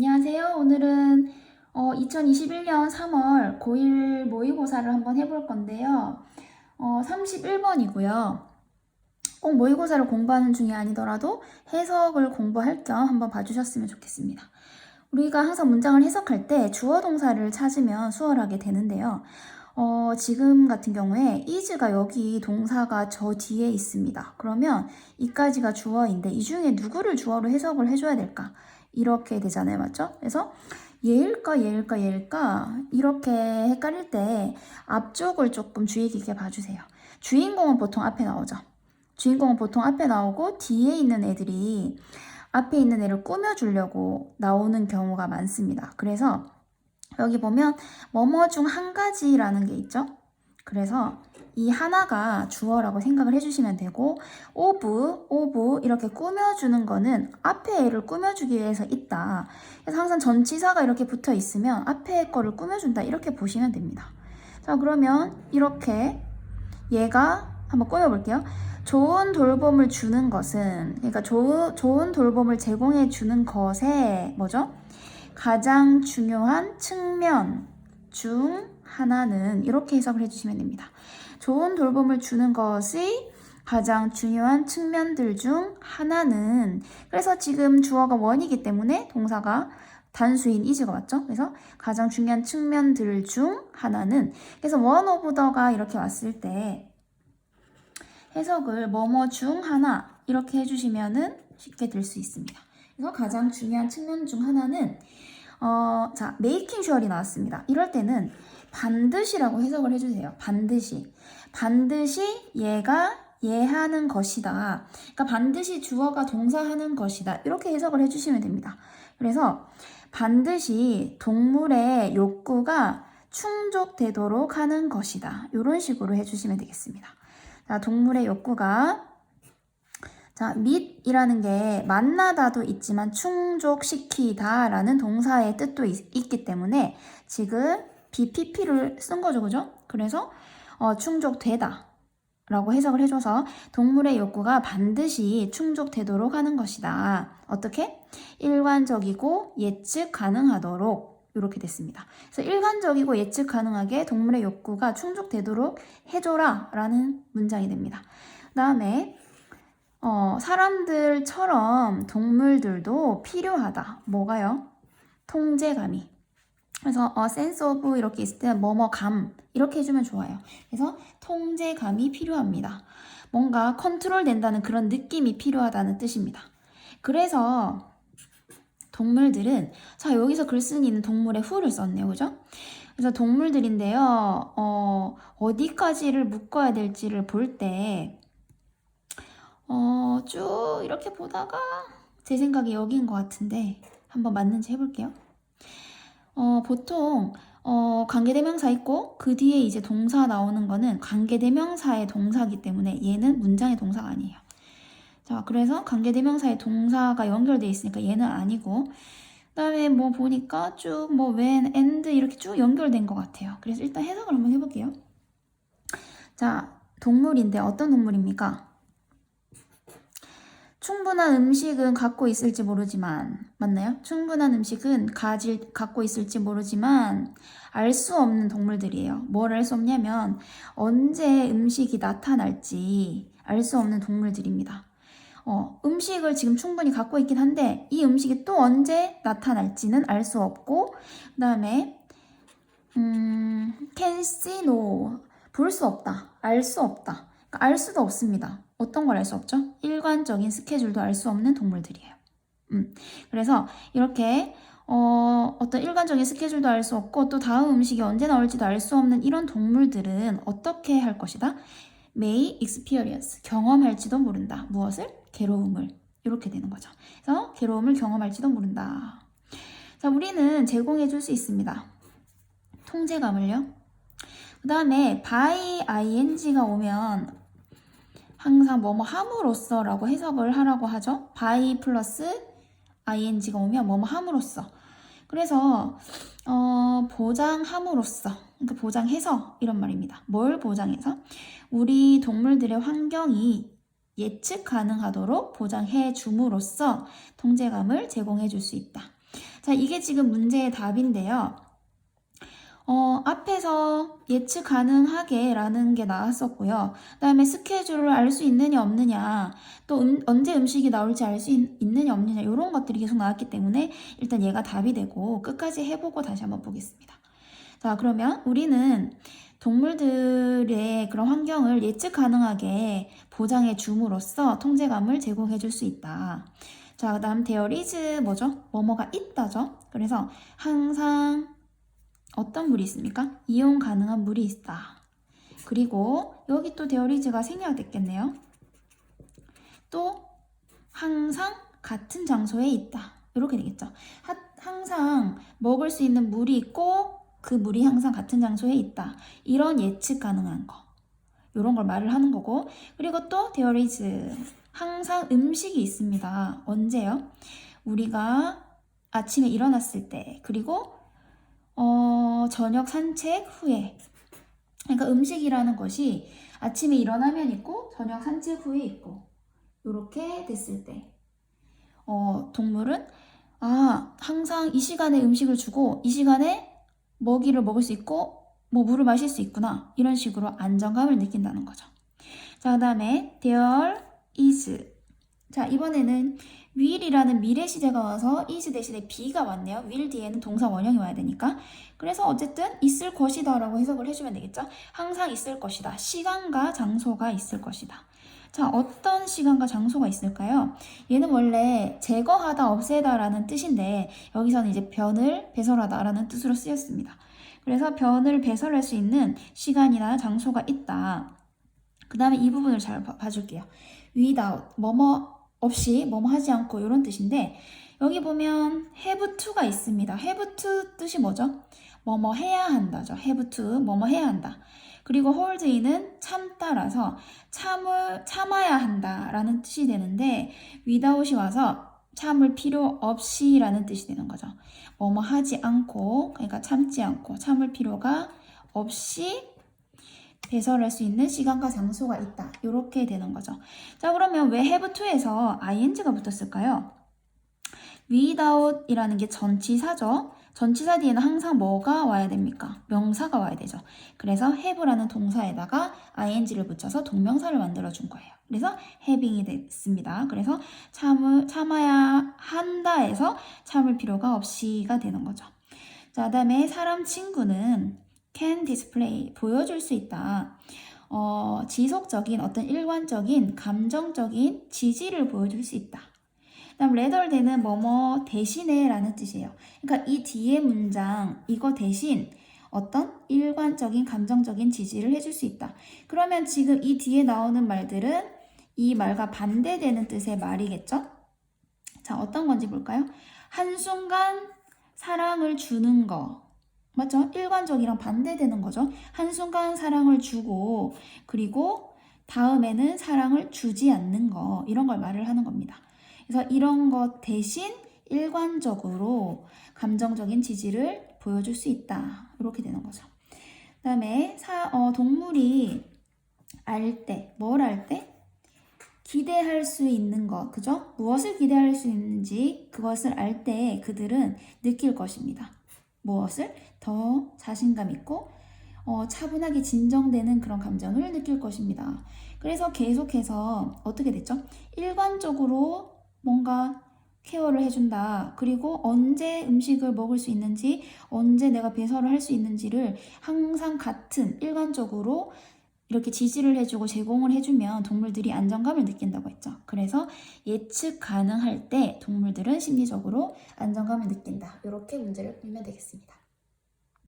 안녕하세요. 오늘은 2021년 3월 고1 모의고사를 한번 해볼 건데요. 31번이고요. 꼭 모의고사를 공부하는 중이 아니더라도 해석을 공부할 겸 한번 봐주셨으면 좋겠습니다. 우리가 항상 문장을 해석할 때 주어 동사를 찾으면 수월하게 되는데요. 지금 같은 경우에 is가 여기 동사가 저 뒤에 있습니다. 그러면 이까지가 주어인데 이 중에 누구를 주어로 해석을 해줘야 될까? 이렇게 되잖아요. 맞죠? 그래서 얘일까 얘일까 얘일까 이렇게 헷갈릴 때 앞쪽을 조금 주의 깊게 봐주세요. 주인공은 보통 앞에 나오죠. 주인공은 보통 앞에 나오고 뒤에 있는 애들이 앞에 있는 애를 꾸며주려고 나오는 경우가 많습니다. 그래서 여기 보면 뭐뭐 중 한 가지라는 게 있죠. 그래서 이 하나가 주어라고 생각을 해주시면 되고 오브 이렇게 꾸며주는 거는 앞에 애를 꾸며주기 위해서 있다. 그래서 항상 전치사가 이렇게 붙어 있으면 앞에 거를 꾸며준다 이렇게 보시면 됩니다. 자, 그러면 이렇게 얘가 한번 꾸며볼게요. 좋은 돌봄을 주는 것은, 그러니까 좋은 돌봄을 제공해 주는 것에 뭐죠? 가장 중요한 측면 중 하나는 이렇게 해석을 해주시면 됩니다. 좋은 돌봄을 주는 것이 가장 중요한 측면들 중 하나는, 그래서 지금 주어가 원이기 때문에 동사가 단수인 is가 맞죠? 그래서 가장 중요한 측면들 중 하나는, 그래서 one of the가 이렇게 왔을 때 해석을 뭐뭐 중 하나 이렇게 해주시면은 쉽게 될 수 있습니다. 그래서 가장 중요한 측면 중 하나는 자, making sure이 나왔습니다. 이럴 때는 반드시라고 해석을 해주세요. 반드시 얘가 얘하는 것이다. 그러니까 반드시 주어가 동사하는 것이다. 이렇게 해석을 해주시면 됩니다. 그래서 반드시 동물의 욕구가 충족되도록 하는 것이다. 이런 식으로 해주시면 되겠습니다. 자, 동물의 욕구가 자, meet이라는 게 만나다도 있지만 충족시키다 라는 동사의 뜻도 있기 때문에 지금 BPP를 쓴 거죠, 그죠? 그래서 충족되다 라고 해석을 해줘서 동물의 욕구가 반드시 충족되도록 하는 것이다. 어떻게? 일관적이고 예측 가능하도록 이렇게 됐습니다. 그래서 일관적이고 예측 가능하게 동물의 욕구가 충족되도록 해줘라 라는 문장이 됩니다. 그 다음에 사람들처럼 동물들도 필요하다. 뭐가요? 통제감이. 그래서 sense of 이렇게 있을 때 뭐뭐감 이렇게 해주면 좋아요. 그래서 통제감이 필요합니다. 뭔가 컨트롤 된다는 그런 느낌이 필요하다는 뜻입니다. 그래서 동물들은 자, 여기서 글쓴이는 동물의 who를 썼네요. 그죠? 그래서 동물들인데요. 어디까지를 묶어야 될지를 볼 때 쭉 이렇게 보다가 제 생각이 여기인 것 같은데 한번 맞는지 해볼게요. 보통 관계대명사 있고 그 뒤에 이제 동사 나오는 거는 관계대명사의 동사이기 때문에 얘는 문장의 동사가 아니에요. 자, 그래서 관계대명사의 동사가 연결되어 있으니까 얘는 아니고 그 다음에 뭐 보니까 쭉 뭐 when, and 이렇게 쭉 연결된 것 같아요. 그래서 일단 해석을 한번 해볼게요. 자, 동물인데 어떤 동물입니까? 충분한 음식은 갖고 있을지 모르지만 맞나요? 충분한 음식은 갖고 있을지 모르지만 알 수 없는 동물들이에요. 뭘 알 수 없냐면 언제 음식이 나타날지 알 수 없는 동물들입니다. 음식을 지금 충분히 갖고 있긴 한데 이 음식이 또 언제 나타날지는 알 수 없고 그 다음에 can see no 볼 수 없다, 알 수 없다. 그러니까 알 수도 없습니다. 어떤 걸 알 수 없죠? 일관적인 스케줄도 알 수 없는 동물들이에요. 그래서 이렇게 어떤 일관적인 스케줄도 알 수 없고 또 다음 음식이 언제 나올지도 알 수 없는 이런 동물들은 어떻게 할 것이다? may experience, 경험할지도 모른다. 무엇을? 괴로움을. 이렇게 되는 거죠. 그래서 괴로움을 경험할지도 모른다. 자, 우리는 제공해 줄 수 있습니다. 통제감을요. 그 다음에 by ing가 오면 항상 뭐뭐 함으로써 라고 해석을 하라고 하죠. by 플러스 ing가 오면 뭐뭐 함으로써. 그래서 보장함으로써, 그러니까 보장해서 이런 말입니다. 뭘 보장해서? 우리 동물들의 환경이 예측 가능하도록 보장해 줌으로써 통제감을 제공해 줄 수 있다. 자, 자, 이게 지금 문제의 답인데요. 앞에서 예측 가능하게 라는 게 나왔었고요. 그 다음에 스케줄을 알 수 있느냐 없느냐, 또 언제 음식이 나올지 알 수 있느냐 없느냐, 이런 것들이 계속 나왔기 때문에 일단 얘가 답이 되고 끝까지 해보고 다시 한번 보겠습니다. 자, 그러면 우리는 동물들의 그런 환경을 예측 가능하게 보장해 줌으로써 통제감을 제공해 줄 수 있다. 자, 그 다음 there is 뭐죠? 뭐뭐가 있다죠? 그래서 항상 어떤 물이 있습니까? 이용 가능한 물이 있다. 그리고 여기 또 there is가 생략됐겠네요. 또 항상 같은 장소에 있다. 이렇게 되겠죠. 항상 먹을 수 있는 물이 있고 그 물이 항상 같은 장소에 있다. 이런 예측 가능한 거. 이런 걸 말을 하는 거고. 그리고 또 there is 항상 음식이 있습니다. 언제요? 우리가 아침에 일어났을 때, 그리고 저녁 산책 후에. 그러니까 음식이라는 것이 아침에 일어나면 있고 저녁 산책 후에 있고, 이렇게 됐을 때 동물은 항상 이 시간에 음식을 주고 이 시간에 먹이를 먹을 수 있고 뭐 물을 마실 수 있구나, 이런 식으로 안정감을 느낀다는 거죠. 자, 그 다음에 there is. 자, 이번에는 will이라는 미래 시제가 와서 is 대신에 be가 왔네요. will 뒤에는 동사 원형이 와야 되니까. 그래서 어쨌든 있을 것이다 라고 해석을 해주면 되겠죠. 항상 있을 것이다. 시간과 장소가 있을 것이다. 자, 어떤 시간과 장소가 있을까요? 얘는 원래 제거하다, 없애다 라는 뜻인데 여기서는 이제 변을 배설하다 라는 뜻으로 쓰였습니다. 그래서 변을 배설할 수 있는 시간이나 장소가 있다. 그 다음에 이 부분을 잘 봐줄게요. without, 뭐뭐 없이, 뭐뭐 하지 않고, 이런 뜻인데 여기 보면 have to가 있습니다. have to 뜻이 뭐죠? 뭐뭐 해야 한다죠. have to, 뭐뭐 해야 한다. 그리고 hold in은 참다라서 참아야 한다 라는 뜻이 되는데 without이 와서 참을 필요 없이 라는 뜻이 되는 거죠. 뭐뭐 하지 않고, 그러니까 참지 않고, 참을 필요가 없이 배설할 수 있는 시간과 장소가 있다. 이렇게 되는 거죠. 자, 그러면 왜 have to에서 ing가 붙었을까요? without 이라는 게 전치사죠. 전치사 뒤에는 항상 뭐가 와야 됩니까? 명사가 와야 되죠. 그래서 have라는 동사에다가 ing를 붙여서 동명사를 만들어준 거예요. 그래서 having이 됐습니다. 그래서 참아야 한다에서 참을 필요가 없이가 되는 거죠. 자, 그 다음에 사람 친구는 can display, 보여줄 수 있다. 지속적인 어떤 일관적인 감정적인 지지를 보여줄 수 있다. 다음 rather than은 뭐뭐 대신에 라는 뜻이에요. 그러니까 이 뒤에 문장, 이거 대신 어떤 일관적인 감정적인 지지를 해줄 수 있다. 그러면 지금 이 뒤에 나오는 말들은 이 말과 반대되는 뜻의 말이겠죠? 자, 어떤 건지 볼까요? 한순간 사랑을 주는 거. 맞죠? 일관적이랑 반대되는 거죠. 한순간 사랑을 주고 그리고 다음에는 사랑을 주지 않는 거, 이런 걸 말을 하는 겁니다. 그래서 이런 것 대신 일관적으로 감정적인 지지를 보여줄 수 있다. 이렇게 되는 거죠. 그 다음에 동물이 알 때, 뭘 알 때? 기대할 수 있는 것, 그죠? 무엇을 기대할 수 있는지 그것을 알 때 그들은 느낄 것입니다. 무엇을? 더 자신감 있고 차분하게 진정되는 그런 감정을 느낄 것입니다. 그래서 계속해서 어떻게 됐죠? 일관적으로 뭔가 케어를 해준다. 그리고 언제 음식을 먹을 수 있는지, 언제 내가 배설을 할 수 있는지를 항상 같은 일관적으로 이렇게 지지를 해주고 제공을 해주면 동물들이 안정감을 느낀다고 했죠. 그래서 예측 가능할 때 동물들은 심리적으로 안정감을 느낀다. 이렇게 문제를 풀면 되겠습니다.